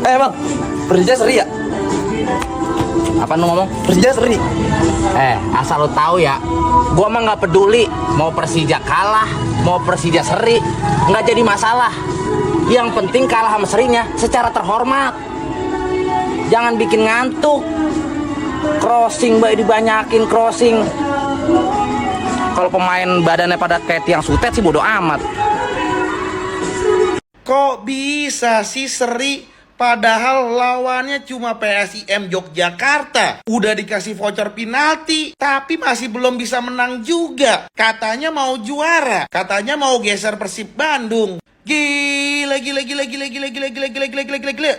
Bang, Persija seri ya? Apa lu ngomong? Persija seri. Asal lu tahu ya, gua mah nggak peduli mau Persija kalah, mau Persija seri, nggak jadi masalah. Yang penting kalah sama serinya secara terhormat. Jangan bikin ngantuk. Crossing baik dibanyakin crossing. Kalau pemain badannya pada kayak tiang sutet sih bodo amat. Kok bisa sih seri? Padahal lawannya cuma PSIM Yogyakarta. Udah dikasih voucher penalti, tapi masih belum bisa menang juga. Katanya mau juara, katanya mau geser Persib Bandung. Gila.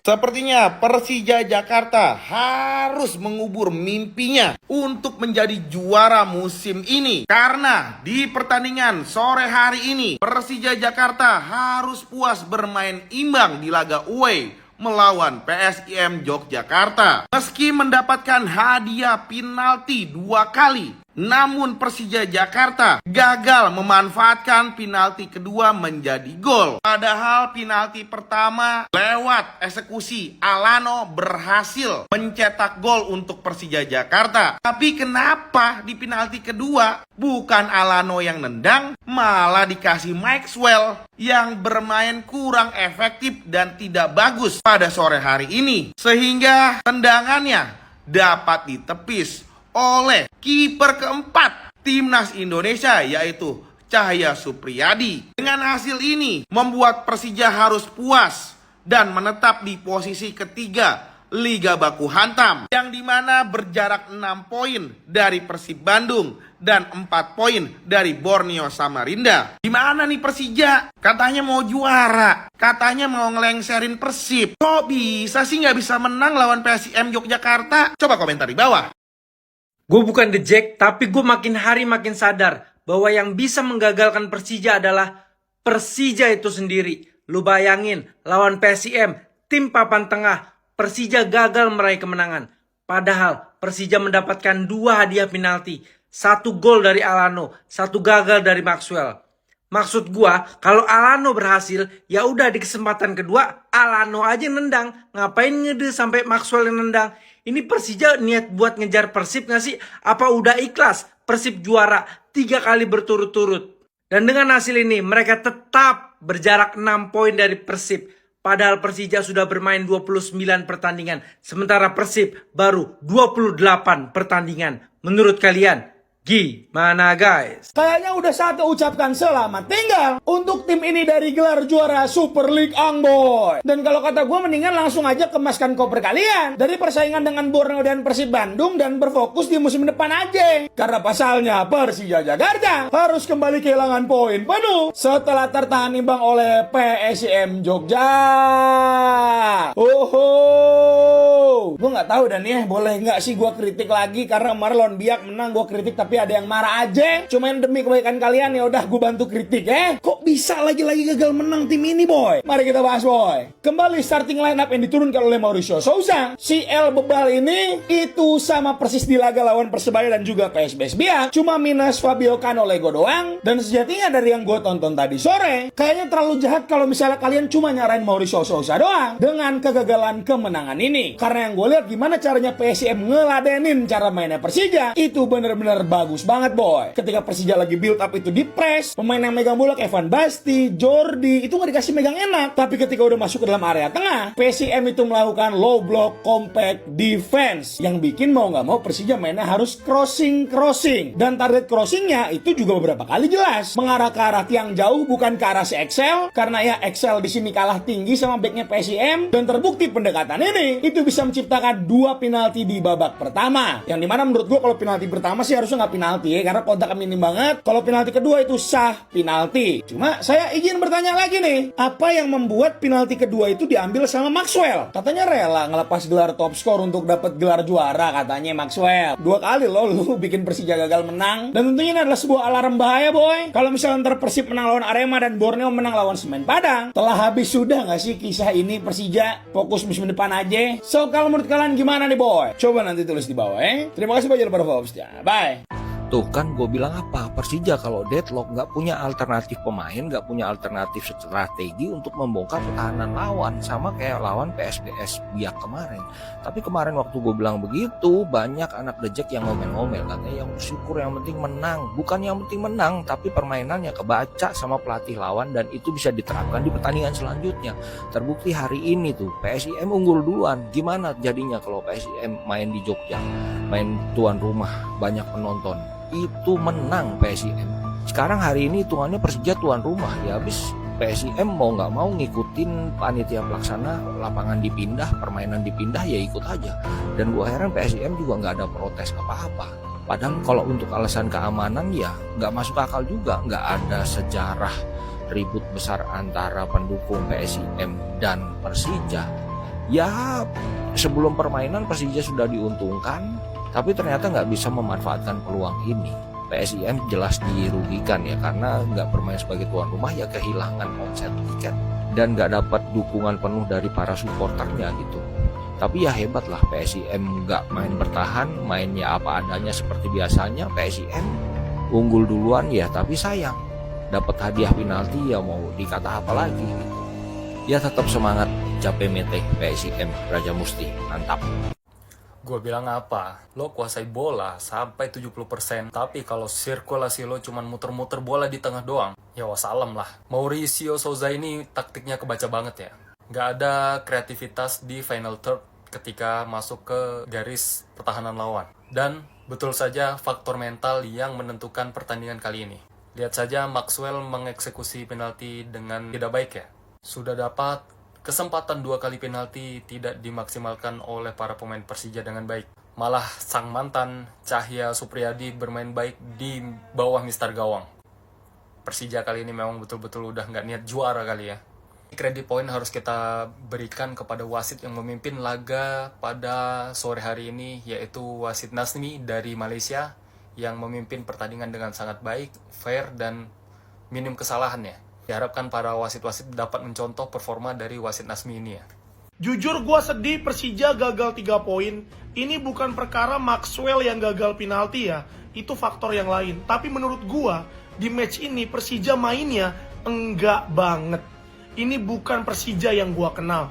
Sepertinya Persija Jakarta harus mengubur mimpinya untuk menjadi juara musim ini. Karena di pertandingan sore hari ini, Persija Jakarta harus puas bermain imbang di laga away melawan PSIM Yogyakarta. Meski mendapatkan hadiah penalti 2 kali, namun Persija Jakarta gagal memanfaatkan penalti kedua menjadi gol. Padahal penalti pertama lewat eksekusi Alano berhasil mencetak gol untuk Persija Jakarta. Tapi kenapa di penalti kedua bukan Alano yang nendang, malah dikasih Maxwell yang bermain kurang efektif dan tidak bagus pada sore hari ini. Sehingga tendangannya dapat ditepis oleh kiper keempat Timnas Indonesia, yaitu Cahya Supriyadi. Dengan hasil ini membuat Persija harus puas dan menetap di posisi ketiga Liga Baku Hantam, yang dimana berjarak 6 poin dari Persib Bandung dan 4 poin dari Borneo Samarinda. Gimana nih Persija? Katanya mau juara, katanya mau ngelengserin Persib. Kok bisa sih nggak bisa menang lawan PSIM Yogyakarta? Coba komentar di bawah. Gue bukan The Jack, tapi gue makin hari makin sadar bahwa yang bisa menggagalkan Persija adalah Persija itu sendiri. Lu bayangin, lawan PSIM, tim papan tengah, Persija gagal meraih kemenangan. Padahal Persija mendapatkan 2 hadiah penalti, 1 gol dari Alano, 1 gagal dari Maxwell. Maksud gua, kalau Alano berhasil, ya udah di kesempatan kedua Alano aja yang nendang. Ngapain ngede sampai Maxwell yang nendang? Ini Persija niat buat ngejar Persib gak sih? Apa udah ikhlas Persib juara 3 kali berturut-turut? Dan dengan hasil ini mereka tetap berjarak 6 poin dari Persib. Padahal Persija sudah bermain 29 pertandingan. Sementara Persib baru 28 pertandingan. Menurut kalian gimana guys? Kayaknya udah saatnya ucapkan selamat tinggal untuk tim ini dari gelar juara Super League Angboy. Dan kalau kata gue mendingan langsung aja kemaskan koper kalian dari persaingan dengan Borneo dan Persib Bandung dan berfokus di musim depan aja. Karena pasalnya Persija Jakarta harus kembali kehilangan poin penuh setelah tertahan imbang oleh PSIM Jogja. Gue nggak tahu dan ya boleh nggak sih gue kritik lagi, karena kemarin lawan Biak menang gue kritik tapi ada yang marah aja. Cuman demi kebaikan kalian ya udah gue bantu kritik ya. Kok bisa lagi-lagi gagal menang tim ini boy? Mari kita bahas boy. Kembali starting line up yang diturunkan oleh Mauricio Souza. Si El Bebal ini itu sama persis di laga lawan Persebaya dan juga PSBS Biak. Cuma minus Fabio Canolego doang. Dan sejatinya dari yang gue tonton tadi sore, kayaknya terlalu jahat kalau misalnya kalian cuma nyarain Mauricio Souza doang dengan kegagalan kemenangan ini. Karena yang gue lihat gimana caranya PSIM ngeladenin cara mainnya Persija, itu bener-bener bagus banget boy. Ketika Persija lagi build up itu di press, pemain yang megang bola Evan Basti, Jordi itu gak dikasih megang enak. Tapi ketika udah masuk ke dalam area tengah, PSIM itu melakukan low block compact defense yang bikin mau gak mau Persija mainnya harus crossing. Dan target crossingnya itu juga beberapa kali jelas mengarah ke arah tiang jauh, bukan ke arah si Excel. Karena ya Excel di sini kalah tinggi sama backnya PSIM, dan terbukti pendekatan ini itu bisa menciptakan 2 penalti di babak pertama. Yang dimana menurut gua kalau penalti pertama sih harusnya nggak penalti ya, karena kontak minim banget. Kalau penalti kedua itu sah penalti. Cuma saya izin bertanya lagi nih, apa yang membuat penalti kedua itu diambil sama Maxwell? Katanya rela ngelepas gelar top skor untuk dapat gelar juara katanya Maxwell. 2 kali loh lu bikin Persija gagal menang. Dan tentunya ini adalah sebuah alarm bahaya boy. Kalau misalnya ntar Persib menang lawan Arema dan Borneo menang lawan Semen Padang, telah habis sudah nggak sih kisah ini Persija? Fokus musim depan aja. So kalau menurut kalian gimana nih boy? Coba nanti tulis di bawah ya. Terima kasih banyak para followersnya. Bye. Tuh kan gue bilang apa, Persija kalau deadlock nggak punya alternatif pemain, nggak punya alternatif strategi untuk membongkar pertahanan lawan, sama kayak lawan PSBS Biak kemarin. Tapi kemarin waktu gue bilang begitu, banyak anak dejek yang ngomel-ngomel, katanya yang bersyukur yang penting menang. Bukan yang penting menang, tapi permainannya kebaca sama pelatih lawan dan itu bisa diterapkan di pertandingan selanjutnya. Terbukti hari ini tuh PSIM unggul duluan. Gimana jadinya kalau PSIM main di Jogja, main tuan rumah, banyak penonton, itu menang PSIM. Sekarang hari ini hitungannya Persija tuan rumah, ya habis PSIM mau nggak mau ngikutin panitia pelaksana, lapangan dipindah, permainan dipindah, ya ikut aja. Dan gua heran PSIM juga nggak ada protes apa-apa. Padahal kalau untuk alasan keamanan ya nggak masuk akal juga, nggak ada sejarah ribut besar antara pendukung PSIM dan Persija. Ya sebelum permainan Persija sudah diuntungkan, tapi ternyata nggak bisa memanfaatkan peluang ini. PSIM jelas dirugikan ya, karena nggak bermain sebagai tuan rumah ya kehilangan omset tiket dan nggak dapat dukungan penuh dari para supporternya gitu. Tapi ya hebat lah PSIM nggak main bertahan, mainnya apa adanya seperti biasanya. PSIM unggul duluan ya, tapi sayang dapat hadiah penalti, ya mau dikata apa lagi gitu. Ya tetap semangat Jape Mete PSIM Raja Musti, mantap. Gue bilang apa? Lo kuasai bola sampai 70%, tapi kalau sirkulasi lo cuman muter-muter bola di tengah doang, ya wassalam lah. Mauricio Souza ini taktiknya kebaca banget ya. Nggak ada kreativitas di final third ketika masuk ke garis pertahanan lawan. Dan betul saja faktor mental yang menentukan pertandingan kali ini. Lihat saja Maxwell mengeksekusi penalti dengan tidak baik ya. Sudah dapat kesempatan 2 kali penalti, tidak dimaksimalkan oleh para pemain Persija dengan baik. Malah sang mantan Cahya Supriyadi bermain baik di bawah Mister Gawang. Persija kali ini memang betul-betul udah nggak niat juara kali ya. Kredit poin harus kita berikan kepada wasit yang memimpin laga pada sore hari ini, yaitu wasit Nasmi dari Malaysia yang memimpin pertandingan dengan sangat baik, fair, dan minim kesalahannya. Diharapkan para wasit-wasit dapat mencontoh performa dari wasit Nasmi ini ya. Jujur gue sedih Persija gagal 3 poin. Ini bukan perkara Maxwell yang gagal penalti ya. Itu faktor yang lain. Tapi menurut gue di match ini Persija mainnya enggak banget. Ini bukan Persija yang gue kenal.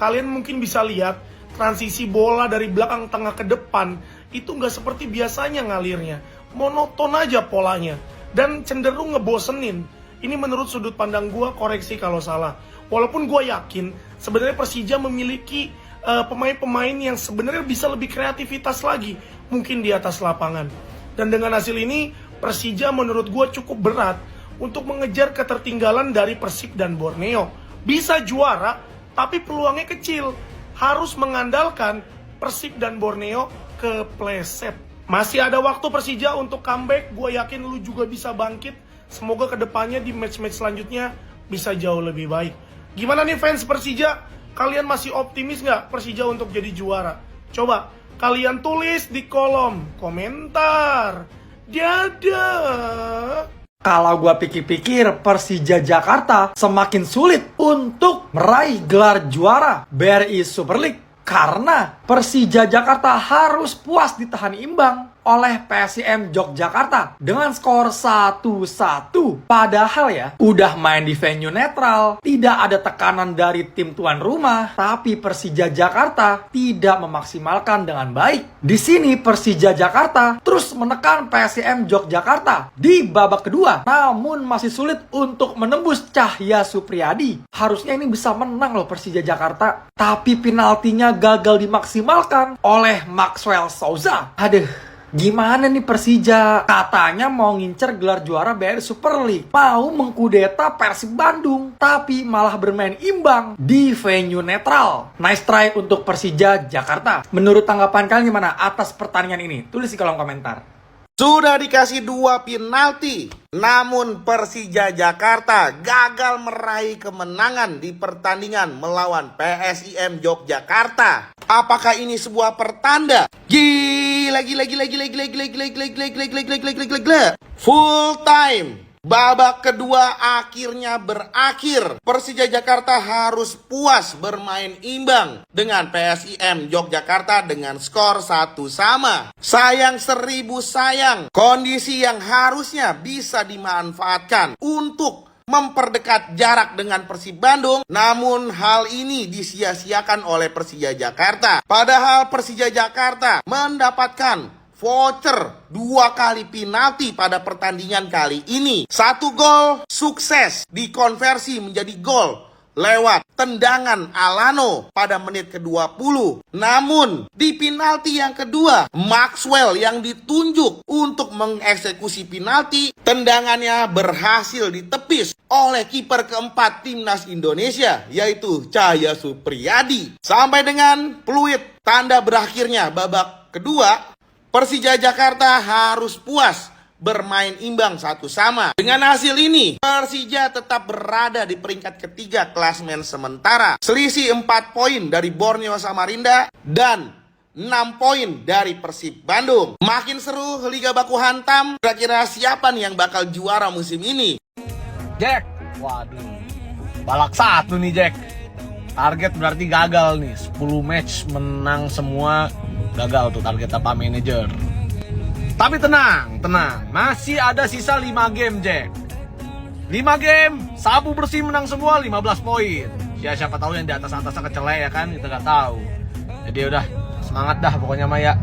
Kalian mungkin bisa lihat transisi bola dari belakang tengah ke depan itu enggak seperti biasanya ngalirnya. Monoton aja polanya. Dan cenderung ngebosenin. Ini menurut sudut pandang gue, koreksi kalau salah. Walaupun gue yakin sebenarnya Persija memiliki pemain-pemain yang sebenarnya bisa lebih kreativitas lagi mungkin di atas lapangan. Dan dengan hasil ini Persija menurut gue cukup berat untuk mengejar ketertinggalan dari Persib dan Borneo. Bisa juara tapi peluangnya kecil. Harus mengandalkan Persib dan Borneo kepleset. Masih ada waktu Persija untuk comeback. Gue yakin lu juga bisa bangkit. Semoga kedepannya di match-match selanjutnya bisa jauh lebih baik. Gimana nih fans Persija? Kalian masih optimis nggak Persija untuk jadi juara? Coba kalian tulis di kolom komentar. Dadah. Kalau gua pikir-pikir, Persija Jakarta semakin sulit untuk meraih gelar juara BRI Super League. Karena Persija Jakarta harus puas ditahan imbang oleh PSIM Yogyakarta dengan skor 1-1. Padahal ya, udah main di venue netral, tidak ada tekanan dari tim tuan rumah, tapi Persija Jakarta tidak memaksimalkan dengan baik. Di sini Persija Jakarta terus menekan PSIM Yogyakarta di babak kedua, namun masih sulit untuk menembus Cahya Supriyadi. Harusnya ini bisa menang loh Persija Jakarta, tapi penaltinya gagal dimaksimalkan oleh Maxwell Souza. Aduh, gimana nih Persija? Katanya mau ngincer gelar juara BRI Super League, mau mengkudeta Persib Bandung, tapi malah bermain imbang di venue netral. Nice try untuk Persija Jakarta. Menurut tanggapan kalian gimana atas pertandingan ini? Tulis di kolom komentar. Sudah dikasih 2 penalti, namun Persija Jakarta gagal meraih kemenangan di pertandingan melawan PSIM Yogyakarta. Apakah ini sebuah pertanda? Gila. Full time Babak kedua akhirnya berakhir. Persija Jakarta harus puas bermain imbang dengan PSIM Yogyakarta dengan skor 1-1. Sayang 1000 sayang, kondisi yang harusnya bisa dimanfaatkan untuk memperdekat jarak dengan Persib Bandung, namun hal ini disia-siakan oleh Persija Jakarta. Padahal Persija Jakarta mendapatkan voucher 2 kali penalti pada pertandingan kali ini. 1 gol sukses dikonversi menjadi gol lewat tendangan Alano pada menit ke-20. Namun di penalti yang kedua, Maxwell yang ditunjuk untuk mengeksekusi penalti, tendangannya berhasil ditepis oleh kiper keempat timnas Indonesia, yaitu Cahya Supriyadi. Sampai dengan peluit tanda berakhirnya babak kedua, Persija Jakarta harus puas bermain imbang 1-1. Dengan hasil ini, Persija tetap berada di peringkat ketiga klasemen sementara. Selisih 4 poin dari Borneo Samarinda dan 6 poin dari Persib Bandung. Makin seru Liga Baku Hantam. Kira-kira siapa nih yang bakal juara musim ini? Jack, waduh, balak 1 nih Jack. Target berarti gagal nih, 10 match menang semua, gagal tuh target apa manajer. Tapi tenang, masih ada sisa 5 game Jack. 5 game, sabu bersih menang semua 15 poin. Ya siapa tahu yang di atas-atasnya kecelek ya kan, kita nggak tahu. Jadi udah semangat dah pokoknya Maya.